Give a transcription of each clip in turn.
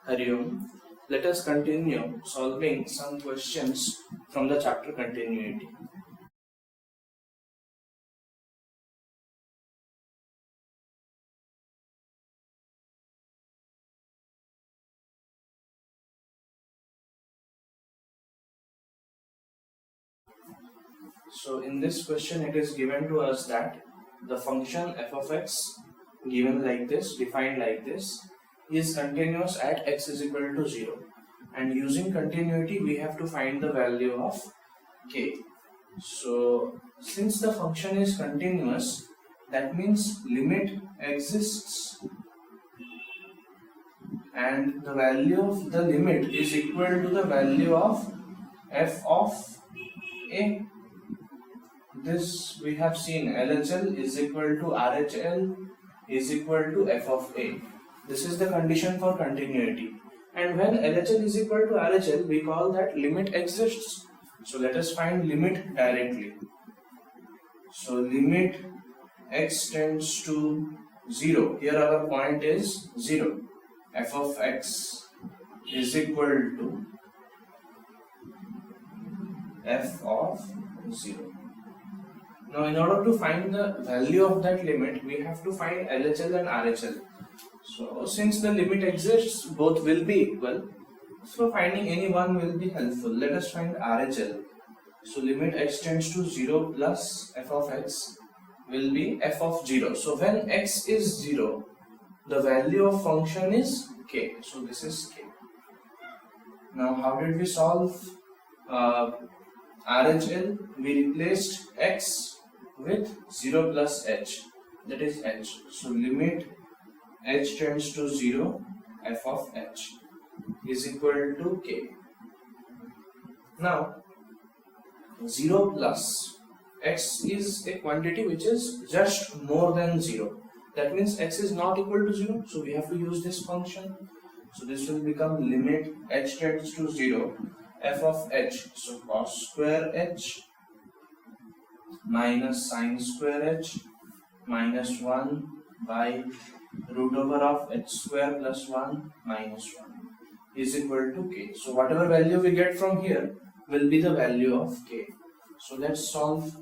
Hari Om. Let us continue solving some questions from the chapter continuity. So in this question it is given to us that the function f of x given like this, defined like this, is continuous at x is equal to 0, and using continuity we have to find the value of k. So since the function is continuous, that means limit exists and the value of the limit is equal to the value of f of a. This we have seen, LHL is equal to RHL is equal to f of a. This is the condition for continuity, and when LHL is equal to RHL we call that limit exists. So let us find limit directly. So limit x tends to 0, here our point is 0, f of x is equal to f of 0. Now in order to find the value of that limit, we have to find LHL and RHL. So since the limit exists, both will be equal. So finding any one will be helpful. Let us find RHL. So limit x tends to 0 plus f of x will be f of 0. So when x is 0, the value of function is k. So this is k. Now how did we solve RHL? We replaced x with 0 plus h, that is h. So limit h tends to 0, f of h is equal to k. Now 0 plus x is a quantity which is just more than 0. That means x is not equal to 0, so we have to use this function. So this will become limit h tends to 0, f of h. So cos square h minus sin square h minus 1 by root over of h square plus 1 minus 1 is equal to k. So whatever value we get from here will be the value of k. So let's solve.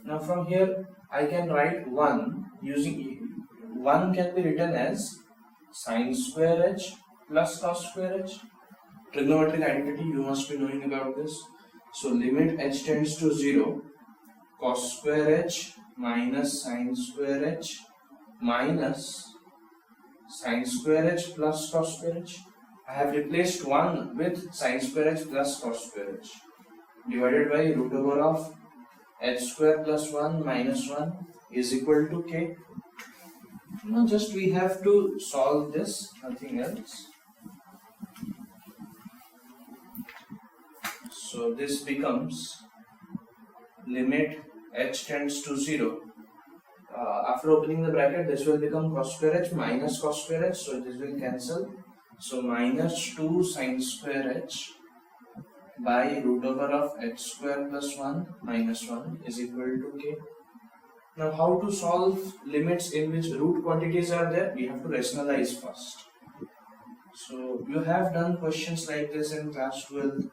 Now from here I can write 1 using 1 can be written as sin square h plus cos square h. Trigonometric identity, you must be knowing about this. So limit h tends to 0, cos square h minus sin square h minus sin square h plus cos square h. I have replaced 1 with sin square h plus cos square h divided by root over of h square plus 1 minus 1 is equal to k. Now just we have to solve this, nothing else. So this becomes limit h tends to 0. After opening the bracket, this will become cos square h minus cos square h. So this will cancel. So minus 2 sin square h by root over of h square plus 1 minus 1 is equal to k. Now how to solve limits in which root quantities are there? We have to rationalize first. So you have done questions like this in class 12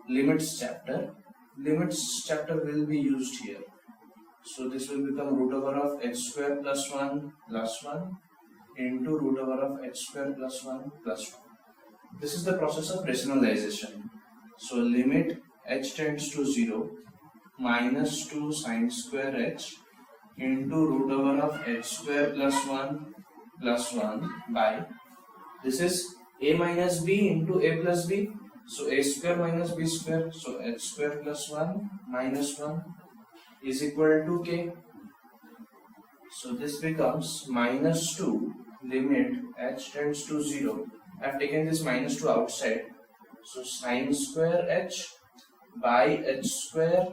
limits chapter. Limits chapter will be used here. So this will become root over of h square plus 1 into root over of h square plus 1 plus 1. This is the process of rationalization. So limit h tends to 0 minus 2 sin square h into root over of h square plus 1 by, this is a minus b into a plus b. So a square minus b square, so h square plus 1 minus 1 is equal to k. So this becomes minus 2 limit h tends to 0. I have taken this minus 2 outside. So sin square h by h square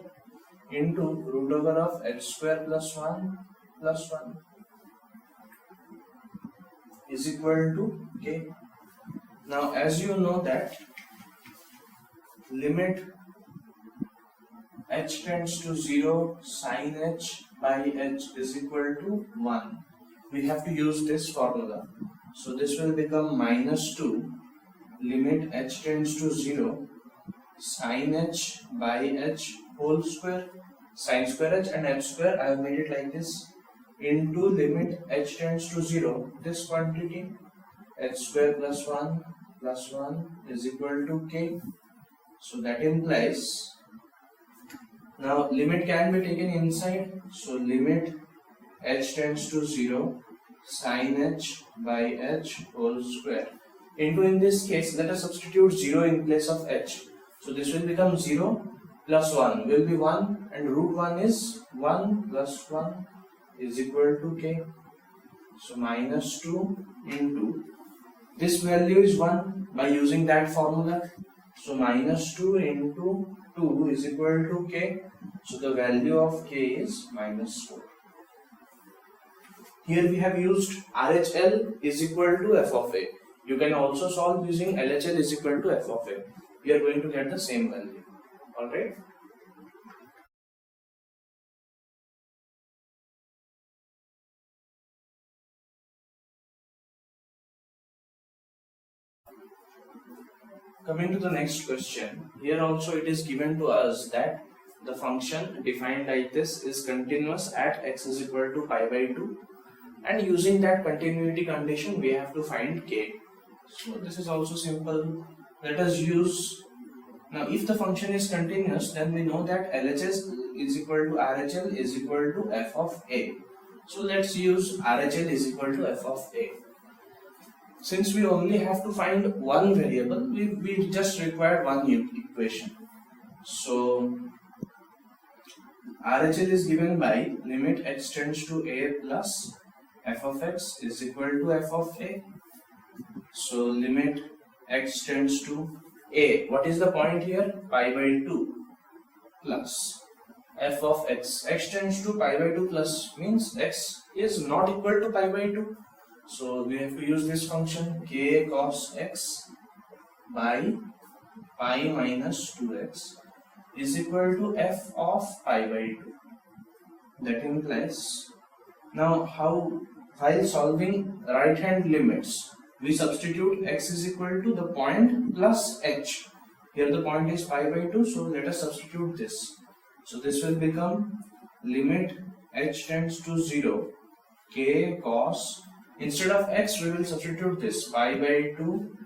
into root over of h square plus 1 is equal to k. Now as you know that limit h tends to 0, sin h by h is equal to 1. We have to use this formula. So this will become minus 2 limit h tends to 0 sin h by h whole square, sin square h and h square, I have made it like this, into limit h tends to 0, this quantity h square plus 1 is equal to k. So that implies, now limit can be taken inside, so limit h tends to 0 sin h by h whole square into, in this case let us substitute 0 in place of h, so this will become 0 plus 1 will be 1 and root 1 is 1 plus 1 is equal to k. So minus 2 into, this value is 1 by using that formula, so minus 2 into 2 is equal to k, so the value of k is minus 4. Here we have used RHL is equal to f of a. You can also solve using LHL is equal to f of a. We are going to get the same value. Alright. Coming to the next question, here also it is given to us that the function defined like this is continuous at x is equal to pi by 2, and using that continuity condition we have to find k. So this is also simple. Let us use, now if the function is continuous, then we know that LHS is equal to RHL is equal to f of a. So let's use RHL is equal to f of a. Since we only have to find one variable, we just require one equation. So RHL is given by limit h tends to a plus f of x is equal to f of a. So limit x tends to a, what is the point here? Pi by 2 plus f of x. X tends to pi by 2 plus means x is not equal to pi by 2. So we have to use this function k cos x by pi minus 2x is equal to f of pi by 2. That implies, now how, while solving right hand limits, we substitute x is equal to the point plus h. Here the point is pi by 2, so let us substitute this. So this will become limit h tends to 0 k cos, instead of x we will substitute this pi by 2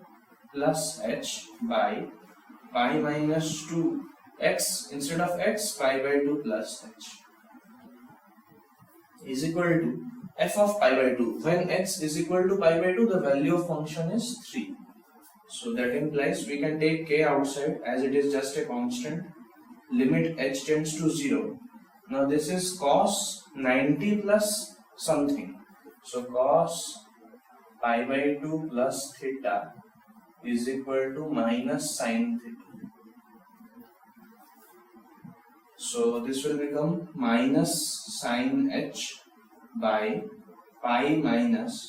plus h by pi minus 2 x, instead of x pi by 2 plus h is equal to f of pi by 2. When x is equal to pi by 2, the value of function is 3. So that implies we can take k outside as it is just a constant. Limit h tends to 0. Now this is cos 90 plus something. So cos pi by 2 plus theta is equal to minus sin theta. So this will become minus sin h by pi minus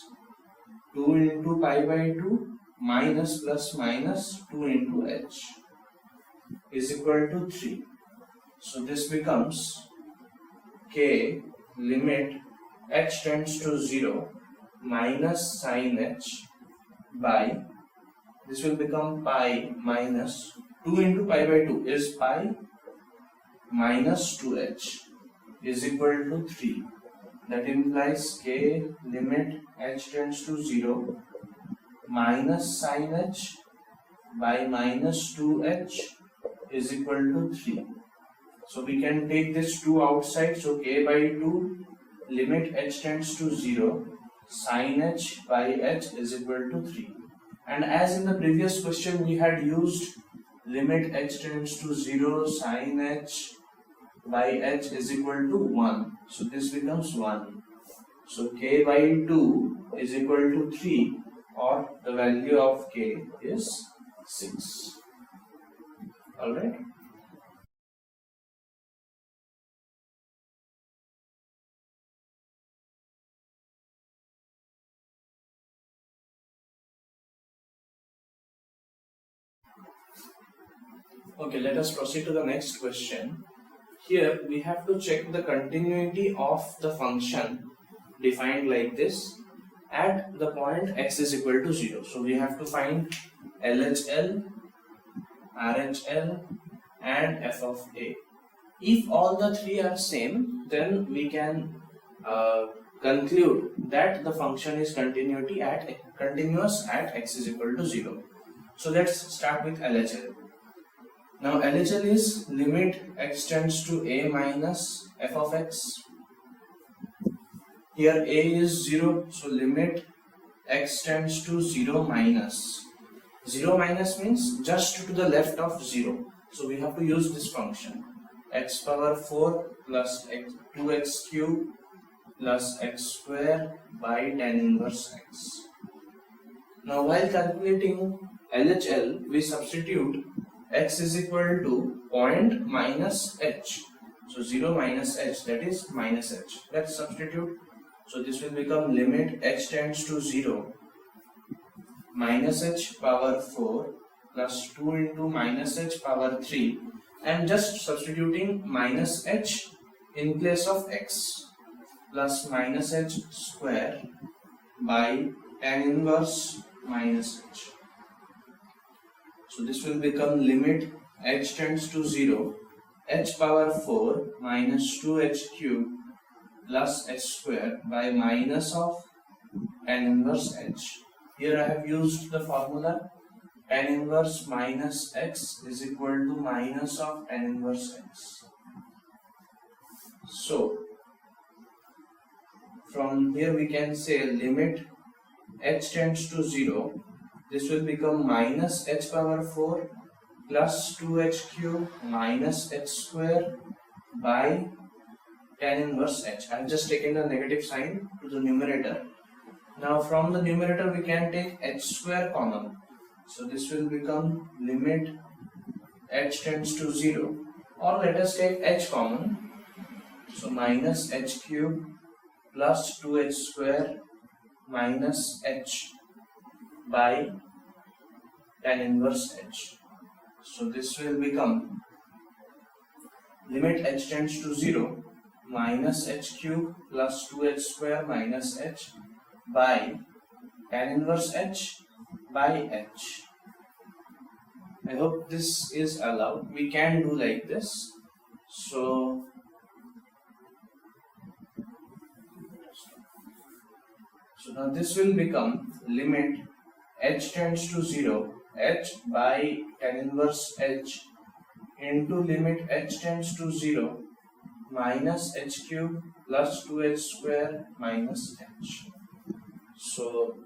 2 into pi by 2 minus plus minus 2 into h is equal to 3. So this becomes k limit h tends to 0 minus sin h by, this will become pi minus 2 into pi by 2 is pi minus 2h is equal to 3. That implies k limit h tends to 0 minus sin h by minus 2h is equal to 3. So we can take this 2 outside, so k by 2 limit h tends to 0 sin h by h is equal to 3. And as in the previous question we had used limit h tends to 0 sin h by h is equal to 1. So this becomes 1. So k by 2 is equal to 3, or the value of k is 6. Alright. Okay, let us proceed to the next question. Here we have to check the continuity of the function defined like this at the point x is equal to 0. So we have to find LHL, RHL and f of a. If all the three are same, then we can conclude that the function is continuous at x is equal to 0. So let's start with LHL. Now LHL is limit x tends to a minus f of x. Here a is 0, so limit x tends to 0 minus. 0 minus means just to the left of 0. So we have to use this function. X power 4 plus 2x cube plus x square by tan inverse x. Now while calculating LHL, we substitute x is equal to point minus h. So 0 minus h, that is minus h. Let's substitute. So this will become limit h tends to 0 minus h power 4 plus 2 into minus h power 3. I am just substituting minus h in place of x plus minus h square by tan inverse minus h. So this will become limit h tends to 0 h power 4 minus 2h cube plus h square by minus of tan inverse h. Here I have used the formula tan inverse minus x is equal to minus of tan inverse x. So from here we can say limit h tends to 0. This will become minus h power 4 plus 2h cube minus h square by tan inverse h. I have just taken the negative sign to the numerator. Now from the numerator we can take h square common. So this will become limit h tends to 0, or let us take h common. So minus h cube plus 2h square minus h by tan inverse h. So this will become limit h tends to 0 minus h cube plus 2h square minus h by tan inverse h by h. I hope this is allowed. We can do like this. So now this will become limit h tends to 0 h by tan inverse h into limit h tends to 0 minus h cube plus 2h square minus h. So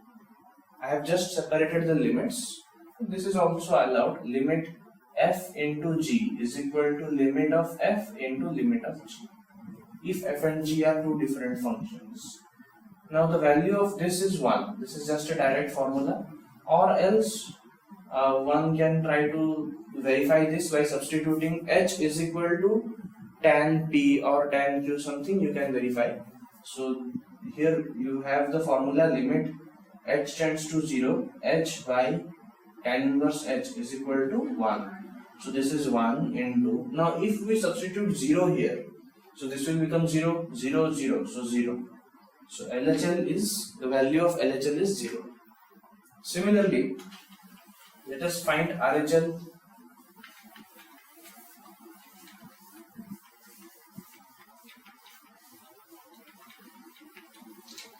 I have just separated the limits. This is also allowed. Limit f into g is equal to limit of f into limit of g, if f and g are two different functions. Now the value of this is 1. This is just a direct formula, or else one can try to verify this by substituting h is equal to tan p or tan q, something you can verify. So here you have the formula limit h tends to 0 h by tan inverse h is equal to 1. So this is 1 into, now if we substitute 0 here, so this will become 0 0 0, so 0. So LHL is, the value of LHL is 0. Similarly, let us find RHL.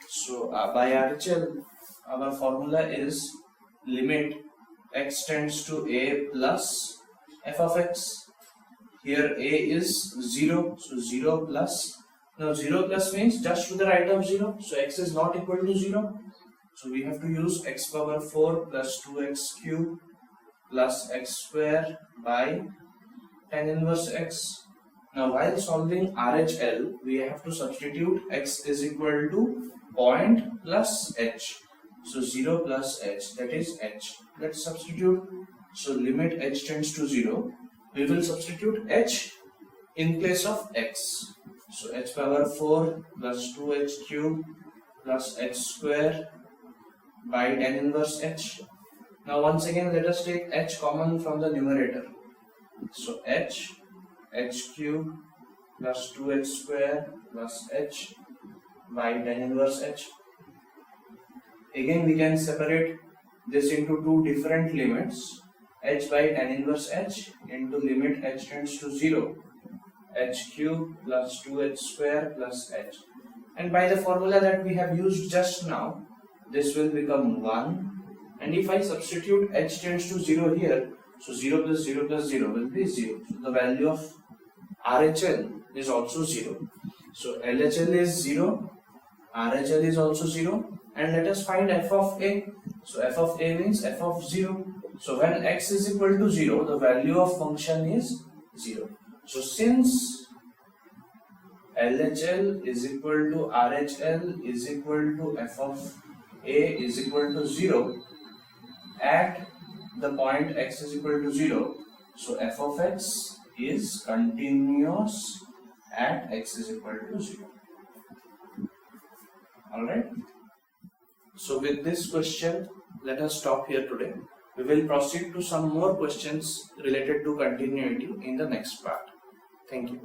So by RHL, our formula is limit x tends to a plus f of x. Here a is 0, so 0 plus. Now 0 plus means just to the right of 0, so x is not equal to 0. So we have to use x power 4 plus 2x cube plus x square by tan inverse x. Now while solving RHL, we have to substitute x is equal to point plus h. So 0 plus h, that is h. Let's substitute. So limit h tends to 0. We will substitute h in place of x. So h power 4 plus 2h cube plus h square by tan inverse h. Now once again let us take h common from the numerator. So h cube plus 2h square plus h by tan inverse h. Again we can separate this into two different limits, h by tan inverse h into limit h tends to 0, h cube plus 2h square plus h. And by the formula that we have used just now, this will become 1. And if I substitute h tends to 0 here, so 0 plus 0 plus 0 will be 0. So the value of RHL is also 0. So LHL is 0, RHL is also 0, and let us find f of a. So f of a means f of 0. So when x is equal to 0, the value of function is 0. So since LHL is equal to RHL is equal to f of a is equal to 0 at the point x is equal to 0, so f of x is continuous at x is equal to 0. Alright. So with this question, let us stop here today. We will proceed to some more questions related to continuity in the next part. Thank you.